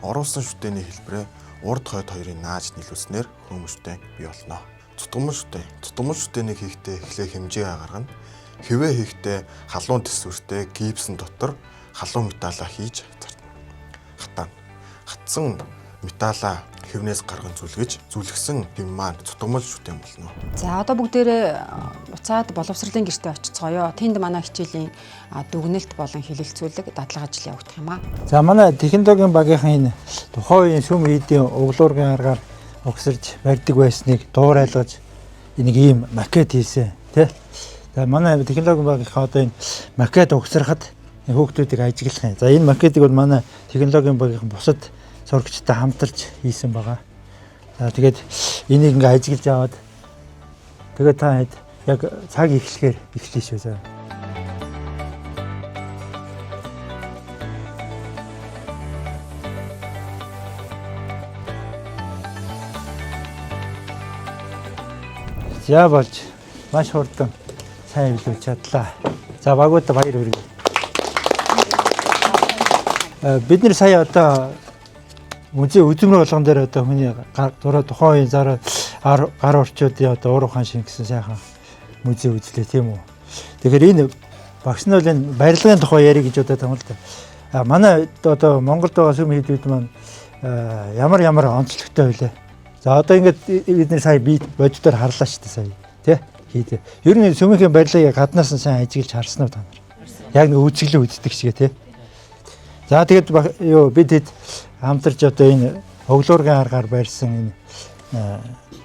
Оруулсан шүтээний хэлбэрээ урд хойд хоёрын нааж нийлүүлснээр хөөмөштэй бий болно. Цутгамал шүтээнийг хийхдээ эхлээ хэмжээ гаргана. Хэвээ хийхдээ халуун төсвөртэй гипсэн дотор халуун металлаа хийж хатана. Хатсан металлаа хэвнээс гарган зүлгсэн хэм маань цутгамал шүтэн болно. За одоо бүгдээрээ буцаад боловсролын гэртээ очицгоё. Тэнд манай хичээлийн дүгнэлт болон хэлэлцүүлэг дадлага ажил явагдах юм аа. За манай технологийн багийнхан энэ тухайн үеийн сүм хийдийн углуургийн аргаар угсарж барьдаг байсныг дуурайлгаж энийг ийм макет хийсэн тий. За манай технологийн багийнхан одоо энэ макет угсрахад хүүхдүүдийг ажиглах юм. За энэ макетыг бол манай технологийн багийнхан бусад зурагчтай хамтарч хийсэн байгаа. За тэгээд энийг ингээ ажиглаж аваад тэгээд та хэд яг цаг эхлэхээр эхлэе шүү заа. За болж маш хурдан сайн эвлүүлж чадлаа. За багуудаа баяр хүргэе. Бид нэр сая одоо музей үзмэр болгон дээр одоо хүний тухайн үеийн гар орчуудын одоо уруу хаан шиг гэсэн сайхан музей үзлээ тийм үү. Тэгэхээр энэ багш нь бол энэ барилгын тухай ярих гэж удаа юм л да. Манай одоо Монголд байгаа сүм хийдүүд маань ямар онцлогтой байлаа. За одоо ингээд бид нэр сая бие боддоор харлаа шүү дээ сая тий хийдэ. Ер нь сүмийн барилгыг яг гаднаас нь сайн ажиглаж харсан уу та нар? Яг нэг үзэглээ үздэг шигээ тий. За тэгээд бид хэд хамтарч одоо энэ углуургийн аргаар барьсан энэ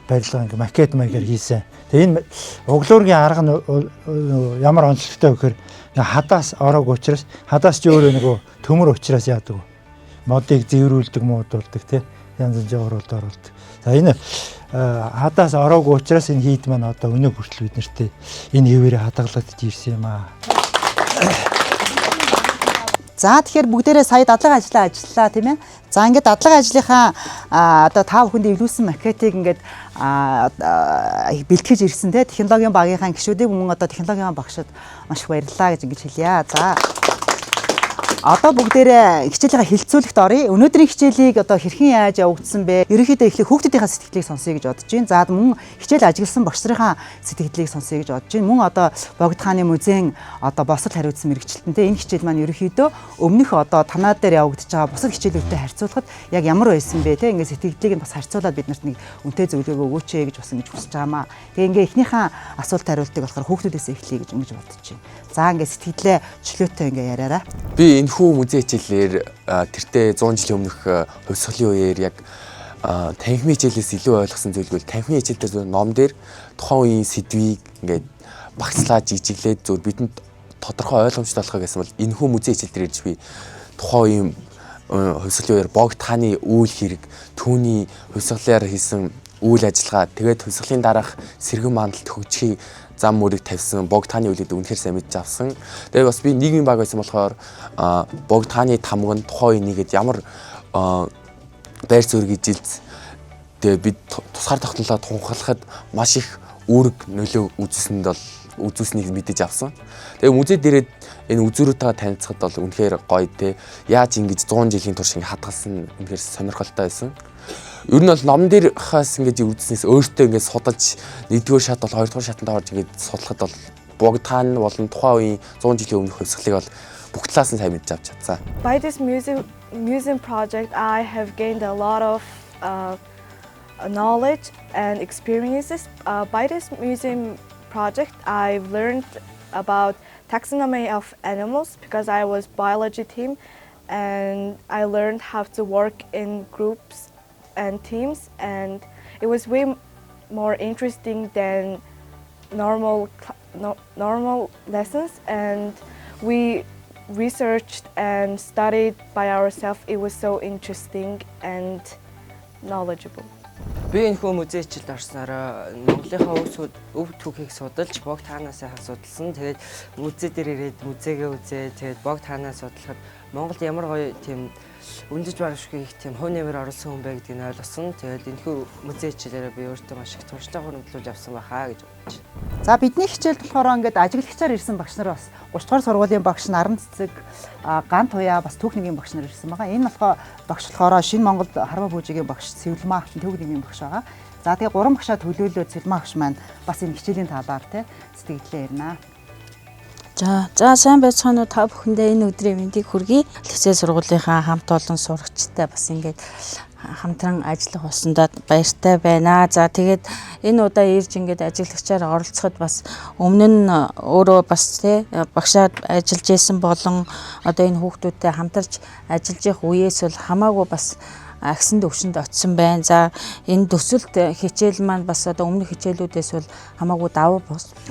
барилга ингээ макет хийсэн. Тэгээ энэ углуургийн арга нь ямар онцлогтой вэ гэхээр хадаас ороог учраас хадаас ч өөрөө нөгөө төмөр учраас яадаг. Модыг зэврүүлдэг, муудуулдаг тий. Янз янзын оруулалт. За энэ хадаас ороог учраас энэ хийд маань одоо өнөө хүртэл бид нарт энэ хэвээрээ хадгалагдж ирсэн юм аа. За тэгэхээр бүгдээрээ сая дадлага ажиллаа ажиллаа тийм ээ. За ингээд дадлага ажлынхаа одоо та бүхэнд эвлүүлсэн макетыг ингээд бэлтгэж ирсэн те технологийн багийнхаа гишүүдийг мөн одоо технологийн багшид маш их баярлалаа гэж ингэж хэлье. За одоо бүгдээрээ хичээлийнхаа хилцүүлэгт оръё. Өнөөдрийн хичээлийг одоо хэрхэн яаж явагдсан бэ? Ерөнхийдөө эхлээ хүүхдүүдийнхээ сэтгэлийг сонсъё гэж бодож байна. За мөн хичээл ажигласан багш нарын сэтгэлийг сонсъё гэж бодож байна. Мөн одоо Богд хааны музейн одоо босол хариуцсан мэрэгчлэлтэнтэй энэ хичээл маань ерөнхийдөө өмнөх одоо танаа дээр явагдаж байгаа бусад хичээлүүдтэй харьцуулахад яг ямар байсан бэ те ингээд сэтгэлийг нь бас харьцуулаад биднэрт нэг үнэтэй зөвлөгөө өгөөч гэж бас ингэж хүсэж байгаамаа. Тэгээ ингээ эхнийхээ асуулт хариултыг болохоор хүүхдүүдээс эхлэе гэж ингэж бодож байна. За ингээ сэтгэлээ чөлөөтэй ингээ яриараа. Би энэ хүү музей хичээлээр тэртээ 100 жилийн өмнөх хувьсгалын үеэр яг танхимын хичээлээс илүү ойлгосон зүйл бол танхимын хичээл дээр ном дээр тухайн үеийн сэдвийг ингээд багцлаад жижиглээд зөв бидэнд тодорхой ойлгомжтой болгох гэсэн бол энэ хүү музей хичээл дээр ирж би тухайн үеийн хувьсгалын үеэр Богд хааны үйл хэрэг, түүний хувьсгалаар хийсэн үйл ажиллагаа, тэгээд хувьсгалын дараах сэргэн мандалд хөгжихийг зам мөрийг тавьсан Богд хааны үйлдэл үнэхээр сайн мэдж авсан. Тэгээд бас би нийгмийн баг байсан болохоор Богд хааны тамган тухайн үе нэгэд ямар байр суурийг ижилж тэгээд бид тусгаар тогтнолоо тунхаглахад маш их үүрэг нөлөө үзүүлсэнийг мэдэж авсан. Тэгээд музей дээрээ энэ үзүүрүүдтэйгээ танилцахад бол үнэхээр гоё те. Яаж ингэж 100 жилийн турш ингэ хадгалсан үнэхээр сонирхолтой байсан. Ер нь бол номон дээр хаас ингэж үзснээс өөртөө ингэж судалж 1-р шат бол 2-р шатанд орж ингэж судлахад бол Богд хаан болон тухайн үеийн 100 жилийн өмнөх хувьсгалыг бол бүх талаас нь сайн мэдж авч чадсан. By this museum project, I have gained a lot of knowledge and experiences. By this museum project, I've learned about taxonomy of animals because I was biology team, and I learned how to work in groups and teams, and it was way more interesting than normal lessons, and we researched and studied by ourselves. It was so interesting and knowledgeable. Би энэ хүү музей хичээлд орсноор Монголынхаа өв түүхийг судалж Богд хаанаас асуудалсан. Тэгээд музей дээр ирээд музейгээ үзээ. Тэгээд Богд хаанаас судлахад Монголд ямар гоё тийм өндөж барашгүй их тийм хувь нэмэр оруулсан хүн бэ гэдгийг нь ойлгосон. Тэгээд энэ хүү музей хичээлээрээ би өөртөө маш их туршлагаа хөрвүүлж авсан байхаа гэж бодож байна. За бидний хичээлд болохоор ингээд ажиглагчаар ирсэн багш нар бас 30 дугаар сургуулийн багш Наран Цэцэг, Ган Туяа бас түүхнийгийн багш нар ирсэн байгаа. Энэ болохоор багш болохоор Шинэ Монголд Харва бүжигийн багш Цэвлмаа түүхнийгийн багш байгаа. За тэгээ 3 багшаа төлөөлөө Цэвлмаа багш маань бас энэ хичээлийн талаар те сэтгэлдээ ярина. За сайн байцгаана уу та бүхэндээ энэ өдрийн мэндийг хүргэе. Лицей сургуулийнхаа хамт олон сурагчтай бас ингээд хамтран ажиллах болсондоо баяртай байна. За тэгээд энэ удаа ирж ингээд ажиглагчаар оролцоход бас өмнө нь өөрөө бас тий багшаар ажиллаж исэн болон одоо энэ хүүхдүүдтэй хамтарч ажиллаж явах үеэс бол хамаагүй бас агсан төвшөнд очисон байна. За энэ төсөлт хичээл маань бас одоо өмнөх хичээлүүдээс бол хамаагүй давуу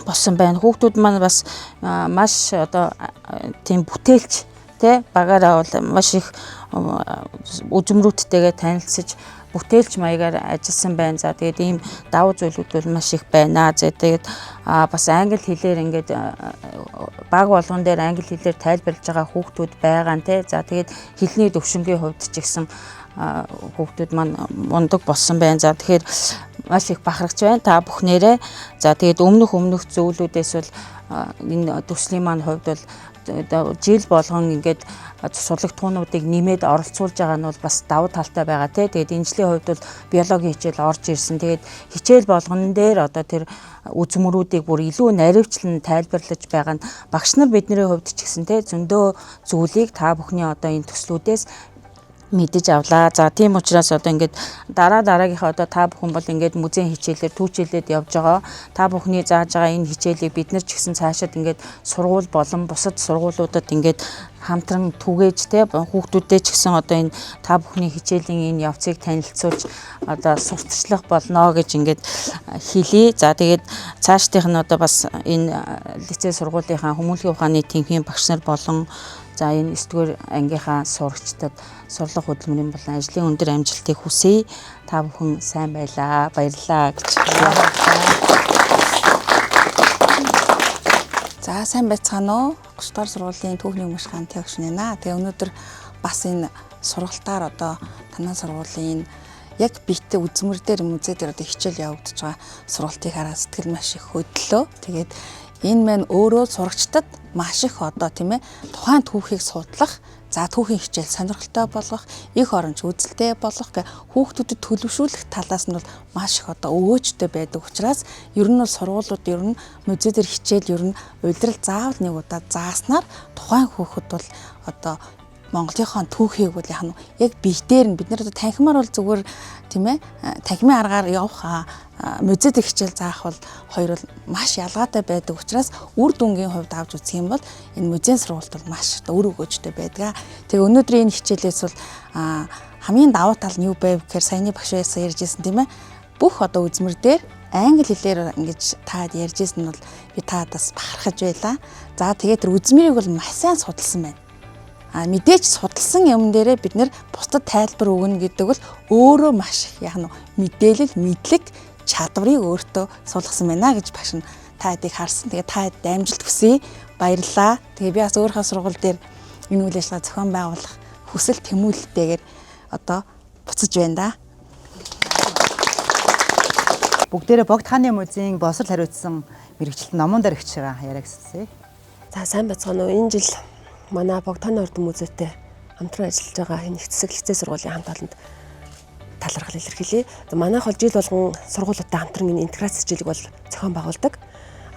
болсон байна. Хүүхдүүд маань бас маш одоо тийм бүтээлч тий багаараа бол маш их үзмрүүдтэйгээ танилцж бүтээлч маягаар ажилласан байна. За тэгээд ийм давуу зүйлүүд бол маш их байна. За тэгээд бас англи хэлээр ингээд баг болгон дээр англи хэлээр тайлбарлаж байгаа хүүхдүүд байгаа нэ. За тэгээд хэлний төвшингийн хувьд ч гэсэн хүүхдүүд маань мундаг болсон байна. За тэгэхээр маш их бахархаж байна та бүхнээрээ. За тэгээд өмнөх зөвлүүдээс бол энэ төслийн маань хувьд бол жил болгон ингээд сурлагтуунуудыг нэмээд оролцуулж байгаа нь бол бас давуу талтай байгаа тий. Тэгээд энэ жилийн хувьд бол биологийн хичээл орж ирсэн. Тэгээд хичээл болгон дээр одоо тэр үзмөрүүдийг бүр илүү наривчлан тайлбарлаж байгаа нь багш нар бидний хувьд ч гэсэн тий зөндөө зүйлийг та бүхний одоо энэ төслүүдээс мэдэж авлаа. За тийм учраас одоо ингээд дараагийнхаа одоо та бүхэн бол ингээд музейн хичээлээр түүчилээд явж байгаа. Та бүхний зааж байгаа энэ хичээлийг бид нар ч гэсэн цаашаад ингээд сургууль болон бусад сургуулиудад ингээд хамтран түгээж те хүүхдүүдтэй ч гэсэн одоо энэ та бүхний хичээлийн энэ явцыг танилцуулж одоо сурталчлах болно гэж ингээд хэлье. За тэгээд цаашдынх нь одоо бас энэ лицей сургуулийнхаа хүмүүнлэгийн ухааны тэнхимийн багш нар болон за энэ 9-р ангийнхаа сурагчдад сурлах хөдөлмөрийн болон ажлын өндөр амжилтыг хүсье. Та бүхэн сайн байлаа. Баярлалаа гэж. За За сайн байцгаана уу? 3 дугаар сургуулийн түүхний өмш хаантын өгш нэ. Тэгээ өнөөдөр бас энэ сургалтаар одоо танай сургуулийн яг биетэй үзмэр дээр музей дээр одоо хичээл явагдаж байгаа сургалтыг хараад сэтгэл маш их хөдлөө. Тэгээд энэ маань өөрөө сурагчдад маш их одоо тийм ээ тухайн түүхийг судлах, за түүхийн хичээл сонирхолтой болгох, их оронч үзэлтэй болгох гэх хүүхдүүдэд төлөвшүүлэх талаас нь бол маш их одоо өвөөжтэй байдаг учраас ер нь бол сургуулиуд ер нь музей дээр хичээл ер нь удирал заавал нэг удаа зааснаар тухайн хүүхэд бол одоо Монголынхон түүхийг бол яг нь яг бие дээр нь бид нар одоо танхимаар бол зүгээр тийм ээ танхимын аргаар явах музейд хичээл заах бол хоёр бол маш ялгаатай байдаг учраас үр дүнгийн хувьд авч үзэх юм бол энэ музейн сургалт бол маш өр өгөөжтэй байдаг. Тэгээ өнөөдрийн энэ хичээлээс бол хамгийн давуу тал нь юу байв гэхээр саяны багш ярьсан тийм ээ бүх одоо үзмэр дээр англи хэлээр ингэж таад ярьжсэн нь бол би таадаас бахархаж байлаа. За тэгээд тэр үзмэрийг бол маш сайн судалсан байна. Мэдээж судалсан юм дээрээ бид нэр бусдад тайлбар өгнө гэдэг бол өөрөө маш их яг нь мэдээлэл, мэдлэг, чадварыг өөртөө суулгасан байна гэж багш нь таадыг харсан. Тэгээ таад амжилт хүсье. Баярлалаа. Тэгээ би бас өөрийнхөө сургууль дээр энэ үйл ажиллагаа зохион байгуулах хүсэл тэмүүлэлтэйгээр одоо буцаж байна да. Бүгдээрээ Богд хааны музейн боловсрол хариуцсан мэрэгчлэн номон дээр өгч байгаа яриа гэсэн. За сайн байцгаана уу? Энэ жил манай Богд хааны ордон музейтэй хамтран ажиллаж байгаа энэ хэсэг лицей сургуулийн хамт олонд талархал илэрхийлье. Манайх бол жил болгон сургуулиудтай хамтран энэ интеграц хичээлийг бол зохион байгуулдаг.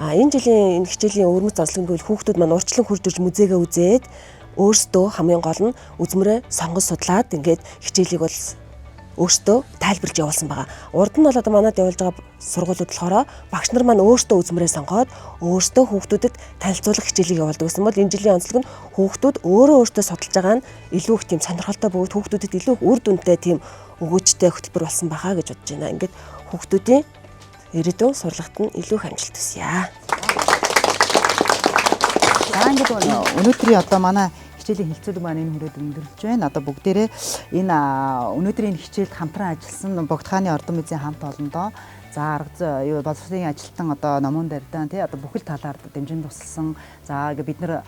Энэ жилийн энэ хичээлийн өвөрмөц онцлог нь хүүхдүүд маань урьдчилан хурж ирж музейгээ үзээд өөрсдөө хамгийн гол нь үзмэрээ сонгож судлаад ингээд хичээлийг бол өөртөө тайлбарлаж явуулсан байгаа. Урд нь бол одоо манад явуулж байгаа сургуулиуд болохоор багш нар маань өөртөө үзмэрээ сонгоод өөртөө хүүхдүүдэд танилцуулах хичээлийг явуулдаг гэсэн бол энэ жилийн онцлог нь хүүхдүүд өөрөөсөө судалж байгаа нь илүү их тийм сонирхолтой бөгөөд хүүхдүүдэд илүү үр дүнтэй тийм өгөөжтэй хөтөлбөр болсон бахаа гэж бодож байна. Ингээд хүүхдүүдийн ирээдүйн сурлагт нь илүү их амжилт хүсье. За ингээд өнөөдрийн одоо манай хичээлийн хилцүүлэг маань энэ хүрээд өндөрлөж байна. Одоо бүгдээрээ энэ өнөөдрийн хичээлд хамтран ажилласан Богд хааны ордон музейн хамт олондоо за арга юу боловсролын ажилтан одоо номон дэрдэн тий одоо бүхэл талаар дэмжин тусалсан. За ингээд бид нар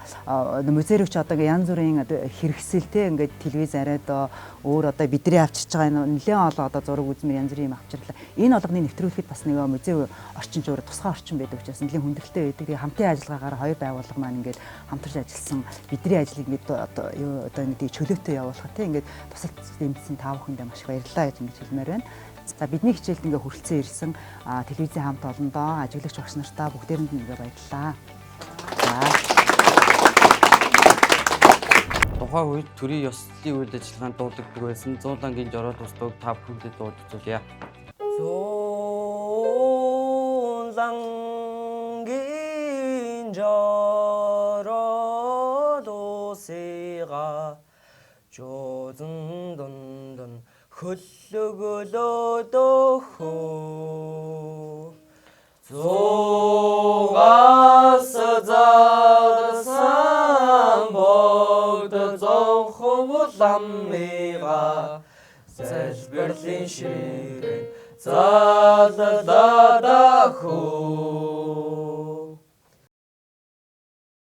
музей рүү ч одоо янз бүрийн хэрэгсэл тий ингээд телевиз арайд өөр одоо бидний авчирч байгаа энэ нэлээд олон одоо зураг үзмэр янз бүрийн авчирлаа. Энэ олгоны нэвтрүүлэхэд бас нэг музей орчин зуур тусгай орчин байдаг учраас нэлээд хүндрэлтэй байдаг. Тэгээ хамтын ажиллагаагаар хоёр байгууллага маань ингээд хамтарч ажилласан бидний ажлыг ингээд одоо юу одоо нэг чөлөөтэй явуулах тий ингээд тусалж дэмжсэн та бүхэндээ маш их баярлалаа гэж ингэж хэлмээр байна. За бидний хичээлд ингээ хүрэлцэн ирсэн телевизийн хамт олондоо ажиглагч багш нартаа бүгдээрэнд нь ингээ баярлалаа. За. Тухайн үед төрийн ёслолын үйл ажиллагаанд дуудагддаг байсан 100 ангийн жороод устдаг та бүхэнд дуудагдуулъя. 100 ангийн жороод усыга 조준 돈돈 흘러글어도 조가서 자산 먹도 정호무람미가 세스별린 시래 자다다다후